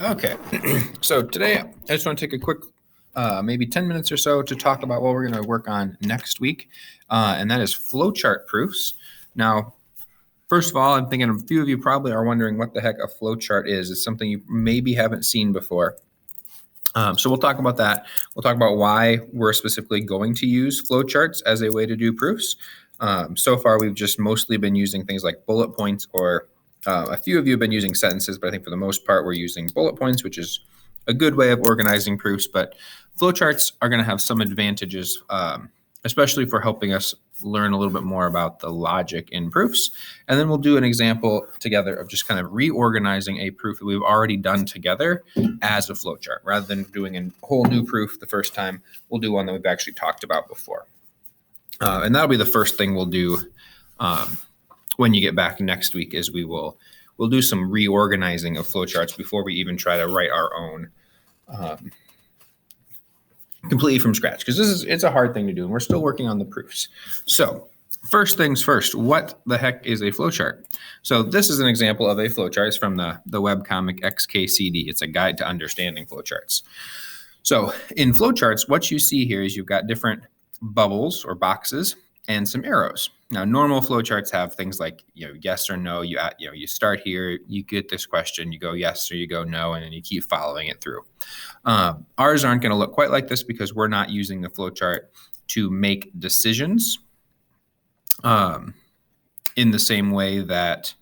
Okay, so today I just want to take a quick, maybe 10 minutes or so to talk about what we're going to work on next week, and that is flowchart proofs. Now, first of all, I'm thinking a few of you probably are wondering what the heck a flowchart is. It's something you maybe haven't seen before. So we'll talk about that. We'll talk about why we're specifically going to use flowcharts as a way to do proofs. So far, we've just mostly been using things like bullet points, or a few of you have been using sentences, but I think for the most part, we're using bullet points, which is a good way of organizing proofs. But flowcharts are going to have some advantages, especially for helping us learn a little bit more about the logic in proofs. And then we'll do an example together of just kind of reorganizing a proof that we've already done together as a flowchart. Rather than doing a whole new proof the first time, we'll do one that we've actually talked about before. And that'll be the first thing we'll do when you get back next week, is we'll do some reorganizing of flowcharts before we even try to write our own completely from scratch, because it's a hard thing to do, and we're still working on the proofs. So first things first, what the heck is a flowchart? So this is an example of a flowchart. It's from the webcomic XKCD. It's a guide to understanding flowcharts. So in flowcharts, what you see here is you've got different bubbles or boxes and some arrows. Now, normal flowcharts have things like, yes or no. You start here, you get this question, you go yes or you go no, and then you keep following it through. Ours aren't going to look quite like this because we're not using the flowchart to make decisions in the same way that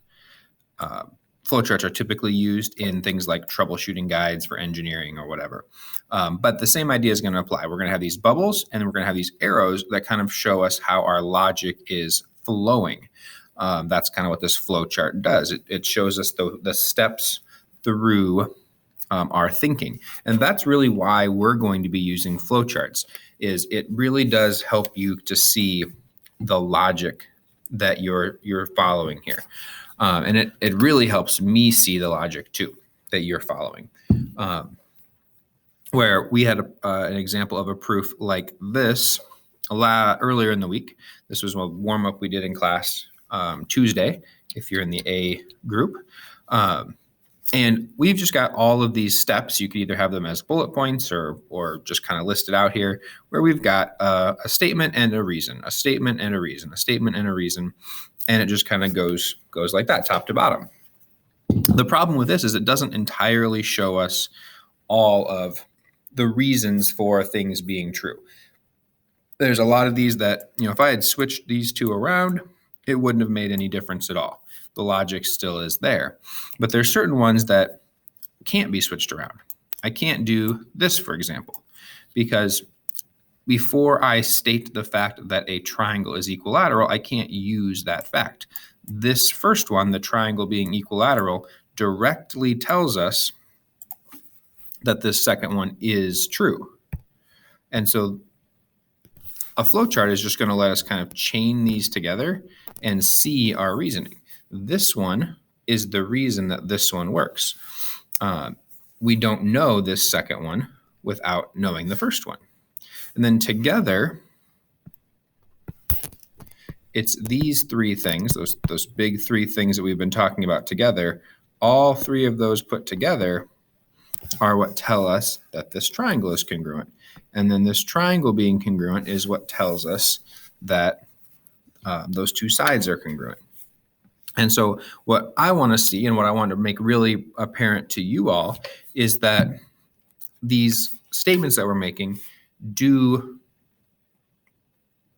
flowcharts are typically used in things like troubleshooting guides for engineering or whatever. But the same idea is going to apply. We're going to have these bubbles, and then we're going to have these arrows that kind of show us how our logic is flowing. That's kind of what this flowchart does. It shows us the steps through our thinking. And that's really why we're going to be using flowcharts, is it really does help you to see the logic that you're following here. And it really helps me see the logic too that you're following. Where we had an example of a proof like this earlier in the week. This was a warm-up we did in class Tuesday, if you're in the A group. And we've just got all of these steps. You could either have them as bullet points or just kind of listed out here, where we've got a statement and a reason, a statement and a reason, a statement and a reason. And it just kind of goes like that, top to bottom. The problem with this is it doesn't entirely show us all of the reasons for things being true. There's a lot of these that, if I had switched these two around, it wouldn't have made any difference at all. The logic still is there. But there's certain ones that can't be switched around. I can't do this, for example, because before I state the fact that a triangle is equilateral, I can't use that fact. This first one, the triangle being equilateral, directly tells us that this second one is true. And so a flowchart is just going to let us kind of chain these together and see our reasoning. This one is the reason that this one works. We don't know this second one without knowing the first one. And then together, it's these three things, those big three things that we've been talking about together. All three of those put together are what tell us that this triangle is congruent. And then this triangle being congruent is what tells us that those two sides are congruent. And so what I want to see, and what I want to make really apparent to you all, is that these statements that we're making do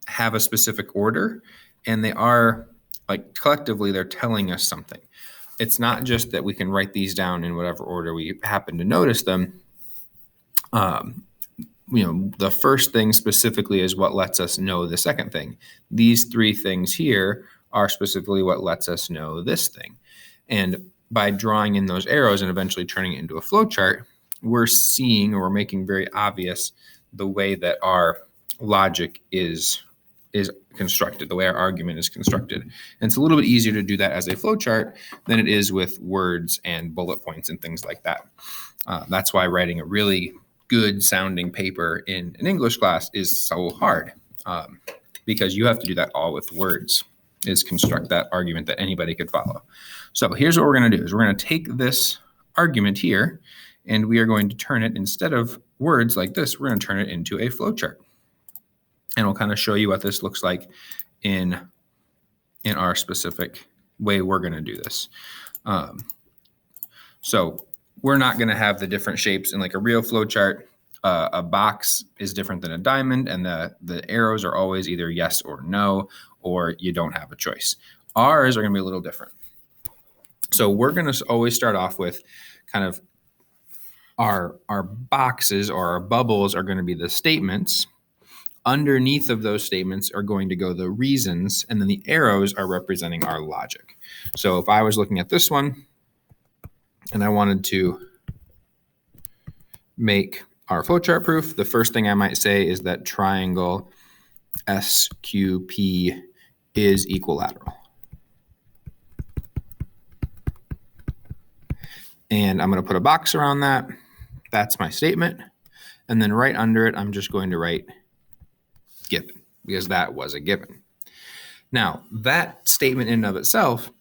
have a specific order, and they are, like, collectively, they're telling us something. It's not just that we can write these down in whatever order we happen to notice them. The first thing specifically is what lets us know the second thing. These three things here are specifically what lets us know this thing. And by drawing in those arrows and eventually turning it into a flowchart, we're seeing, or we're making very obvious, the way that our logic is constructed, the way our argument is constructed. And it's a little bit easier to do that as a flowchart than it is with words and bullet points and things like that. That's why writing a really good sounding paper in an English class is so hard, because you have to do that all with words, is construct that argument that anybody could follow. So here's what we're going to do, is we're going to take this argument here, and we are going to turn it, instead of words like this, we're going to turn it into a flowchart. And we'll kind of show you what this looks like in our specific way we're going to do this. So we're not going to have the different shapes in like a real flowchart. A box is different than a diamond, and the arrows are always either yes or no, or you don't have a choice. Ours are going to be a little different. So we're going to always start off with kind of our boxes, or our bubbles are going to be the statements. Underneath of those statements are going to go the reasons, and then the arrows are representing our logic. So if I was looking at this one and I wanted to make our flowchart proof, the first thing I might say is that triangle SQP is equilateral. And I'm going to put a box around that. That's my statement. And then right under it, I'm just going to write given, because that was a given. Now, that statement in and of itself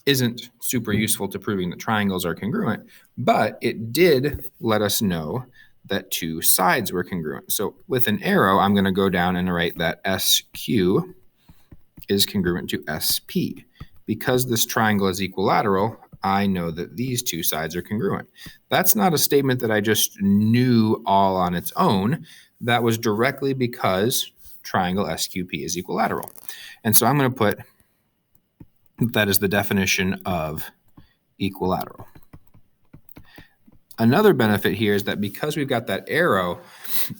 isn't super useful to proving that triangles are congruent, but it did let us know that two sides were congruent. So with an arrow, I'm going to go down and write that SQ is congruent to SP. Because this triangle is equilateral, I know that these two sides are congruent. That's not a statement that I just knew all on its own. That was directly because triangle SQP is equilateral. And so I'm going to put that is the definition of equilateral. Another benefit here is that because we've got that arrow,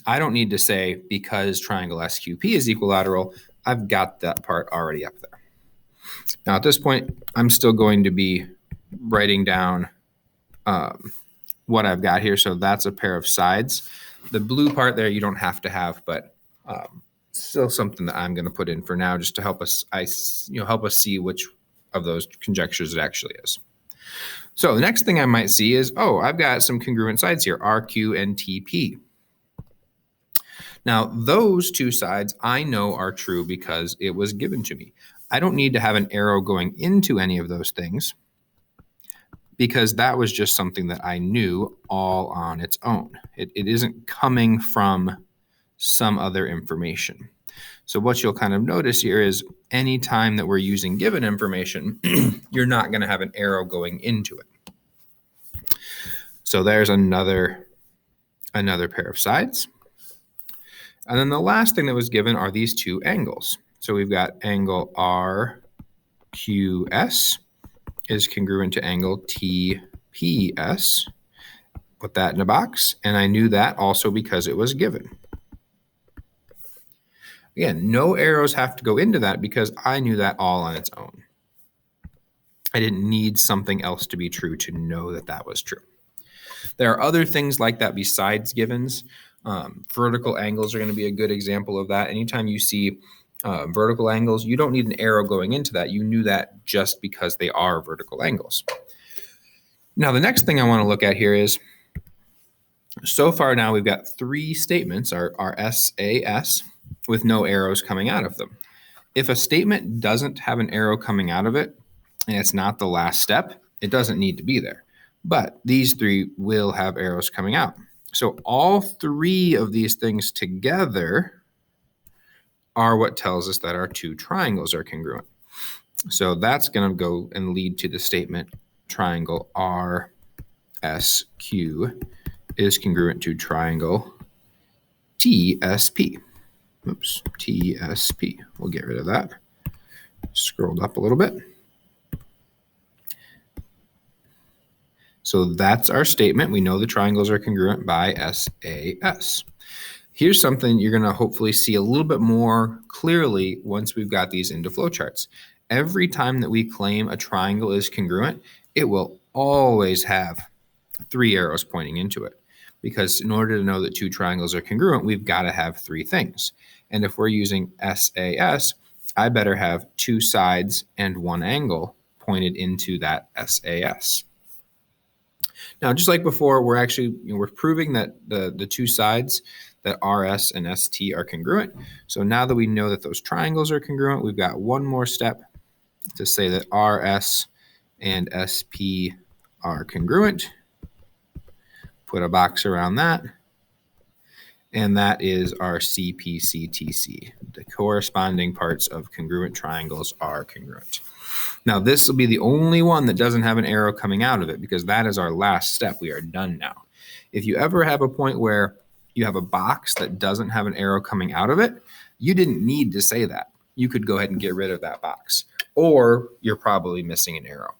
I don't need to say because triangle SQP is equilateral. I've got that part already up there. Now at this point, I'm still going to be writing down what I've got here. So that's a pair of sides. The blue part there you don't have to have, but still something that I'm going to put in for now, just to help us, help us see which of those conjectures it actually is. So the next thing I might see is, oh, I've got some congruent sides here, RQ and TP. Now those two sides I know are true because it was given to me. I don't need to have an arrow going into any of those things, because that was just something that I knew all on its own. It isn't coming from some other information. So what you'll kind of notice here is any time that we're using given information, you're not going to have an arrow going into it. So there's another pair of sides. And then the last thing that was given are these two angles. So we've got angle RQS is congruent to angle TPS. Put that in a box, and I knew that also because it was given. Again, no arrows have to go into that because I knew that all on its own. I didn't need something else to be true to know that that was true. There are other things like that besides givens. Vertical angles are going to be a good example of that. Anytime you see vertical angles, you don't need an arrow going into that. You knew that just because they are vertical angles. Now, the next thing I want to look at here is, so far now we've got three statements, our SAS, with no arrows coming out of them. If a statement doesn't have an arrow coming out of it, and it's not the last step, it doesn't need to be there. But these three will have arrows coming out. So all three of these things together are what tells us that our two triangles are congruent. So that's going to go and lead to the statement triangle RSQ is congruent to triangle TSP. Oops, TSP. We'll get rid of that. Scrolled up a little bit. So that's our statement. We know the triangles are congruent by SAS. Here's something you're going to hopefully see a little bit more clearly once we've got these into flowcharts. Every time that we claim a triangle is congruent, it will always have three arrows pointing into it. Because in order to know that two triangles are congruent, we've got to have three things. And if we're using SAS, I better have two sides and one angle pointed into that SAS. Now, just like before, we're actually we're proving that the two sides, that RS and ST, are congruent. So now that we know that those triangles are congruent, we've got one more step to say that RS and SP are congruent. put a box around that. And that is our CPCTC. The corresponding parts of congruent triangles are congruent. Now, this will be the only one that doesn't have an arrow coming out of it because that is our last step. We are done now. If you ever have a point where you have a box that doesn't have an arrow coming out of it, you didn't need to say that. You could go ahead and get rid of that box, or you're probably missing an arrow.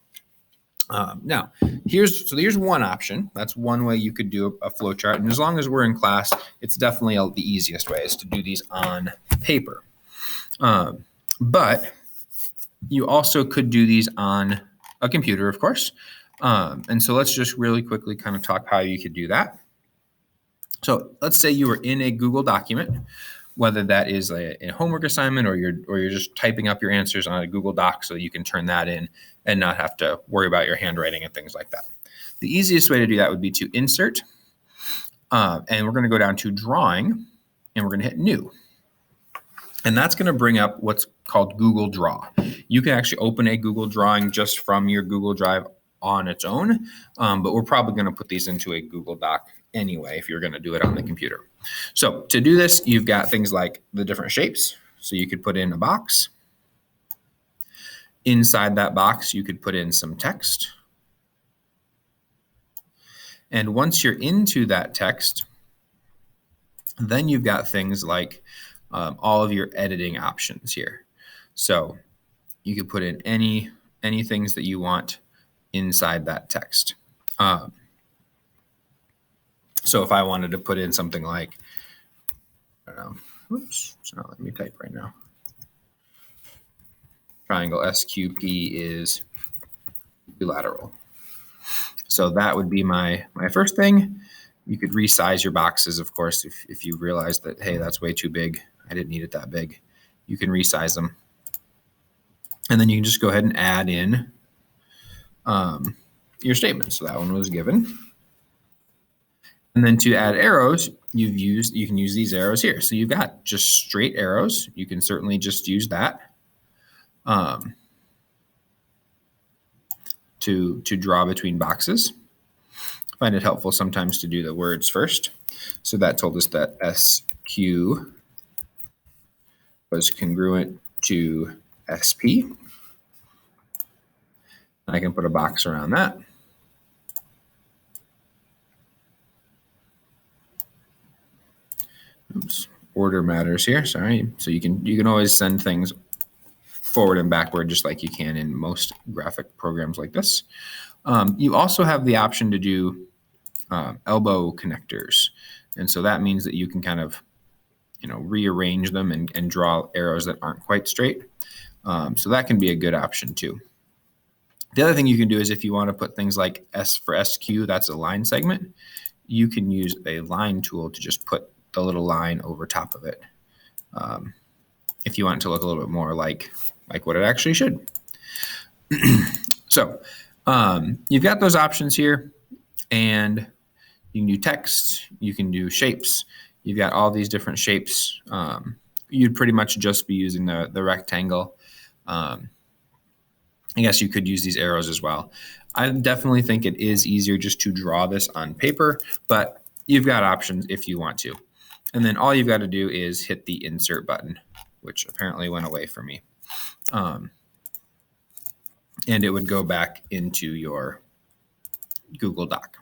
Now, here's one option. That's one way you could do a flow chart. And as long as we're in class, it's definitely the easiest way is to do these on paper. But you also could do these on a computer, of course. And so let's just really quickly kind of talk how you could do that. So let's say you were in a Google document, whether that is a homework assignment or you're just typing up your answers on a Google Doc so you can turn that in and not have to worry about your handwriting and things like that. The easiest way to do that would be to insert, and we're going to go down to drawing, and we're going to hit new. And that's going to bring up what's called Google Draw. You can actually open a Google Drawing just from your Google Drive on its own, but we're probably going to put these into a Google Doc anyway if you're going to do it on the computer. So to do this, you've got things like the different shapes. So you could put in a box. Inside that box, you could put in some text. And once you're into that text, then you've got things like all of your editing options here. So you could put in any things that you want inside that text. So if I wanted to put in something like, I don't know, whoops, it's not letting me type right now. Triangle SQP is equilateral. So that would be my first thing. You could resize your boxes, of course, if you realize that, hey, that's way too big. I didn't need it that big. You can resize them. And then you can just go ahead and add in your statement. So that one was given. And then to add arrows, you can use these arrows here. So you've got just straight arrows. You can certainly just use that to draw between boxes. I find it helpful sometimes to do the words first. So that told us that SQ was congruent to SP. I can put a box around that. Oops, order matters here, sorry. So you can always send things forward and backward just like you can in most graphic programs like this. You also have the option to do elbow connectors. And so that means that you can kind of, rearrange them and draw arrows that aren't quite straight. So that can be a good option too. The other thing you can do is if you want to put things like S for SQ, that's a line segment, you can use a line tool to just put the little line over top of it. If you want it to look a little bit more like what it actually should. So you've got those options here, and you can do text, you can do shapes. You've got all these different shapes. You'd pretty much just be using the rectangle. I guess you could use these arrows as well. I definitely think it is easier just to draw this on paper, but you've got options if you want to. And then all you've got to do is hit the insert button, which apparently went away for me. And it would go back into your Google Doc.